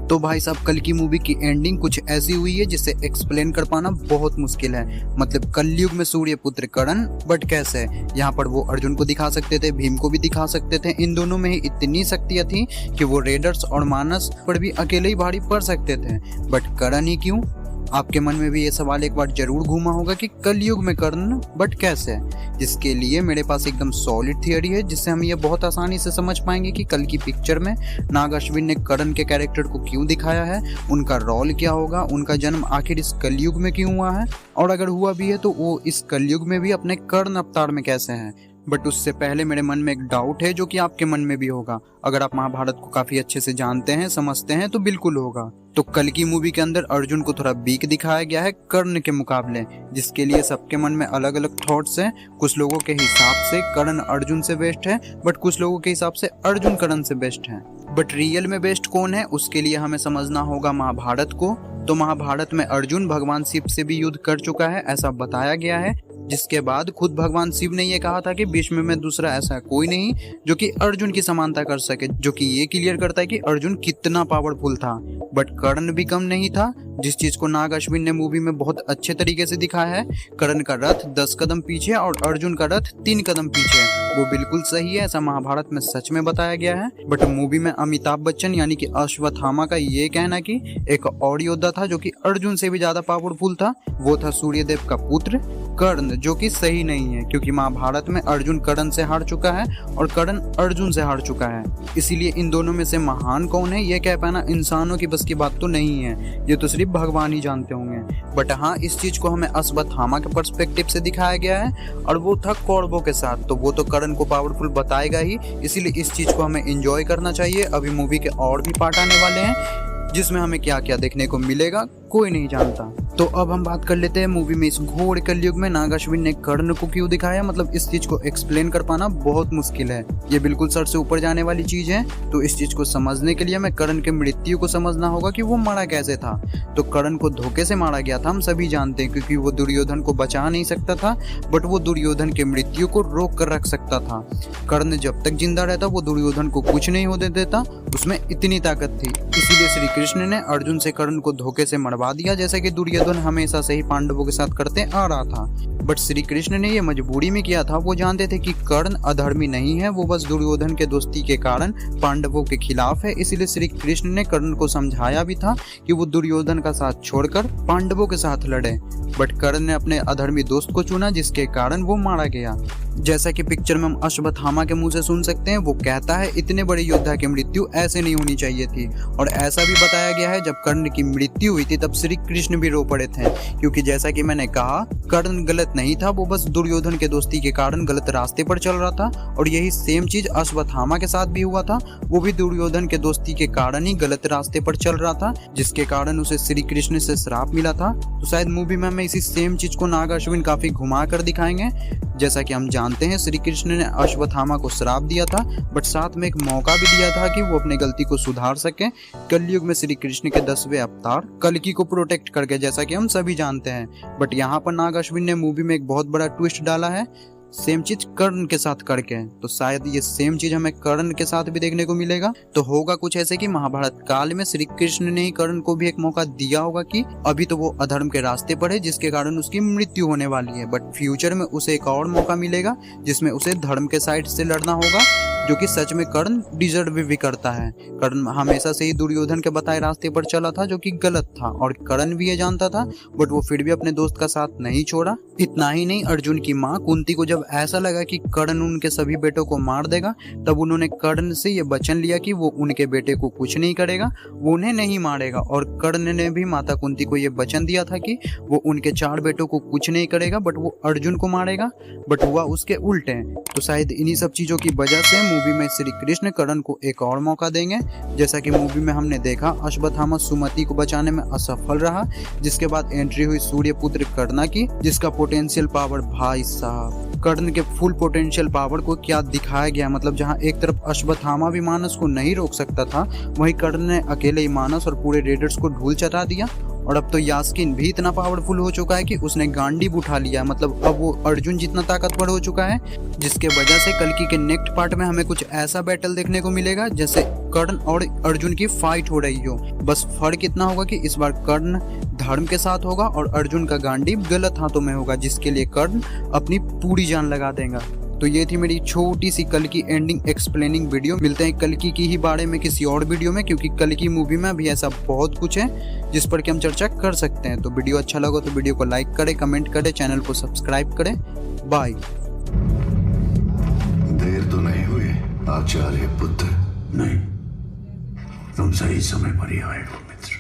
तो भाई साहब कल की मूवी की एंडिंग कुछ ऐसी हुई है जिसे एक्सप्लेन कर पाना बहुत मुश्किल है। मतलब कलयुग में सूर्यपुत्र कर्ण, बट कैसे? यहाँ पर वो अर्जुन को दिखा सकते थे, भीम को भी दिखा सकते थे, इन दोनों में ही इतनी शक्तियां थी कि वो रेडर्स और मानस पर भी अकेले ही भारी पड़ सकते थे, बट कर्ण ही क्यों? आपके मन में भी ये सवाल एक बार जरूर घूमा होगा कि कलयुग में कर्ण बट कैसे? जिसके लिए मेरे पास एकदम सॉलिड थियरी है, जिससे हम ये बहुत आसानी से समझ पाएंगे कि कल की पिक्चर में नाग अश्विन ने कर्ण के कैरेक्टर को क्यों दिखाया है, उनका रोल क्या होगा, उनका जन्म आखिर इस कलयुग में क्यों हुआ है, और अगर हुआ भी है तो वो इस कलयुग में भी अपने कर्ण अवतार में कैसे हैं। बट उससे पहले मेरे मन में एक डाउट है जो कि आपके मन में भी होगा। अगर आप महाभारत को काफी अच्छे से जानते हैं, समझते हैं तो बिल्कुल होगा। तो कल की मूवी के अंदर अर्जुन को थोड़ा वीक दिखाया गया है कर्ण के मुकाबले, जिसके लिए सबके मन में अलग अलग थॉट्स हैं। कुछ लोगों के हिसाब से कर्ण अर्जुन से बेस्ट है, बट कुछ लोगों के हिसाब से अर्जुन कर्ण से बेस्ट है। बट रियल में बेस्ट कौन है, उसके लिए हमें समझना होगा महाभारत को। तो महाभारत में अर्जुन भगवान शिव से भी युद्ध कर चुका है, ऐसा बताया गया है। जिसके बाद खुद भगवान शिव ने ये कहा था कि विश्व में दूसरा ऐसा कोई नहीं जो कि अर्जुन की समानता कर सके, जो कि ये क्लियर करता है कि अर्जुन कितना पावरफुल था। बट कर्ण भी कम नहीं था, जिस चीज को नाग अश्विन ने मूवी में बहुत अच्छे तरीके से दिखाया है। कर्ण का रथ 10 कदम पीछे और अर्जुन का रथ 3 कदम पीछे, वो बिल्कुल सही है, ऐसा महाभारत में सच में बताया गया है। बट मूवी में अमिताभ बच्चन यानी कि अश्वत्थामा का ये कहना कि एक और योद्धा था जो कि अर्जुन से भी ज्यादा पावरफुल था, वो था सूर्यदेव का पुत्र कर्ण, जो कि सही नहीं है, क्योंकि महाभारत में अर्जुन कर्ण से हार चुका है और कर्ण अर्जुन से हार चुका है। इसीलिए इन दोनों में से महान कौन है ये कह पाना इंसानों की बस की बात तो नहीं है, ये तो सिर्फ भगवान ही जानते होंगे। बट हाँ, इस चीज को हमें अश्वत्थामा के पर्सपेक्टिव से दिखाया गया है, और वो था कौरवों के साथ, तो वो तो कर्ण को पावरफुल बताएगा ही, इसीलिए इस चीज को हमें एंजॉय करना चाहिए। अभी मूवी के और भी पार्ट आने वाले हैं, जिसमें हमें क्या क्या देखने को मिलेगा कोई नहीं जानता। तो अब हम बात कर लेते हैं मूवी में इस घोर कलयुग में नाग अश्विन ने कर्ण को क्यों दिखाया। मतलब इस चीज को एक्सप्लेन कर पाना बहुत मुश्किल है, ये बिल्कुल सर से ऊपर जाने वाली चीज है। तो इस चीज को समझने के लिए हमें कर्ण के मृत्यु को समझना होगा कि वो मरा कैसे था। तो कर्ण को धोखे से मारा गया था, हम सभी जानते हैं, क्योंकि वो दुर्योधन को बचा नहीं सकता था, बट वो दुर्योधन के मृत्यु को रोक कर रख सकता था। कर्ण जब तक जिंदा रहता वो दुर्योधन को कुछ नहीं होने देता, उसमें इतनी ताकत थी। इसीलिए श्री कृष्ण ने अर्जुन से कर्ण को धोखे से मरवा दिया, जैसे कि दुर्योधन हमेशा से ही पांडवों के साथ करते आ रहा था। बट श्री कृष्ण ने ये मजबूरी में किया था, वो जानते थे कि कर्ण अधर्मी नहीं है, वो बस दुर्योधन के दोस्ती के कारण पांडवों के खिलाफ है। इसीलिए श्री कृष्ण ने कर्ण को समझाया भी था कि वो दुर्योधन का साथ छोड़कर पांडवों के साथ लड़े। बट कर्ण ने अपने अधर्मी दोस्त को चुना, जिसके कारण वो मारा गया। जैसा कि पिक्चर में हम अश्वत्थामा के मुंह से सुन सकते हैं, वो कहता है इतने बड़े योद्धा की मृत्यु ऐसे नहीं होनी चाहिए थी। और ऐसा भी बताया गया है जब कर्ण की मृत्यु हुई थी तब श्री कृष्ण भी रो पड़े थे, क्योंकि जैसा कि मैंने कहा कर्ण गलत नहीं था, वो बस दुर्योधन के दोस्ती के कारण गलत रास्ते पर चल रहा था। और यही सेम चीज अश्वत्थामा के साथ भी हुआ था, वो भी दुर्योधन के दोस्ती के कारण ही गलत रास्ते पर चल रहा था, जिसके कारण उसे श्री कृष्ण से श्राप मिला था। तो शायद मूवी में हमें इसी सेम चीज को नाग अश्विन काफी घुमा कर दिखाएंगे। जैसा कि हम जानते हैं श्री कृष्ण ने अश्वत्थामा को श्राप दिया था, बट साथ में एक मौका भी दिया था कि वो अपनी गलती को सुधार सके। कलयुग में श्री कृष्ण के 10वें अवतार कल्कि को प्रोटेक्ट करके, जैसा कि हम सभी जानते हैं। बट यहाँ पर नाग अश्विन ने मूवी में एक बहुत बड़ा ट्विस्ट डाला है, सेम चीज कर्ण के साथ करके। तो शायद ये सेम चीज हमें कर्ण के साथ भी देखने को मिलेगा। तो होगा कुछ ऐसे कि महाभारत काल में श्री कृष्ण ने ही कर्ण को भी एक मौका दिया होगा कि अभी तो वो अधर्म के रास्ते पर है, जिसके कारण उसकी मृत्यु होने वाली है, बट फ्यूचर में उसे एक और मौका मिलेगा जिसमें उसे धर्म के साइड से लड़ना होगा, जो कि सच में कर्ण डिजर्व भी करता है। कर्ण हमेशा से ही दुर्योधन के बताए रास्ते पर चला था, जो कि गलत था, और कर्ण भी ये जानता था, बट वो फिर भी अपने दोस्त का साथ नहीं छोड़ा। इतना ही नहीं, अर्जुन की माँ कुंती को जब ऐसा लगा कि कर्ण उनके सभी बेटों को मार देगा, तब उन्होंने कर्ण से ये वचन लिया कि वो उनके बेटे को कुछ नहीं करेगा, वो उन्हें नहीं मारेगा। और कर्ण ने भी माता कुंती को ये वचन दिया था कि वो उनके 4 बेटों को कुछ नहीं करेगा, बट वो अर्जुन को मारेगा। बट हुआ उसके उल्टे। तो शायद इन्हीं सब चीजों की वजह से मूवी में श्री कृष्ण कर्ण को एक और मौका देंगे। जैसा कि मूवी में हमने देखा अश्वत्थामा सुमति को बचाने में असफल रहा, जिसके बाद एंट्री हुई सूर्यपुत्र कर्ण की, जिसका पोटेंशियल पावर, भाई साहब कर्ण के फुल पोटेंशियल पावर को क्या दिखाया गया। मतलब जहां एक तरफ अश्वत्थामा भी मानस को नहीं रोक सकता था, वहीं कर्ण ने अकेले ही मानस और पूरे रेडर्स को धूल चटा दिया। और अब तो यास्किन भी इतना पावरफुल हो चुका है कि उसने गांडीव उठा लिया है, मतलब अब वो अर्जुन जितना ताकतवर हो चुका है, जिसके वजह से कल्कि के नेक्स्ट पार्ट में हमें कुछ ऐसा बैटल देखने को मिलेगा जैसे कर्ण और अर्जुन की फाइट हो रही हो। बस फर्क इतना होगा कि इस बार कर्ण धर्म के साथ होगा और अर्जुन का गांडीव गलत हाथों में होगा, जिसके लिए कर्ण अपनी पूरी जान लगा देगा। तो ये थी मेरी छोटी सी कल्कि एंडिंग एक्सप्लेनिंग वीडियो। मिलते हैं कल्कि की ही बारे में किसी और वीडियो में, क्योंकि कल्कि मूवी में अभी ऐसा बहुत कुछ है जिस पर कि हम चर्चा कर सकते हैं। तो वीडियो अच्छा लगा तो वीडियो को लाइक करें, कमेंट करें, चैनल को सब्सक्राइब करें। बाय। देर तो नहीं हुई आचार्य पुत्र? नहीं, तुम सही समय पर ही आए हो मित्र।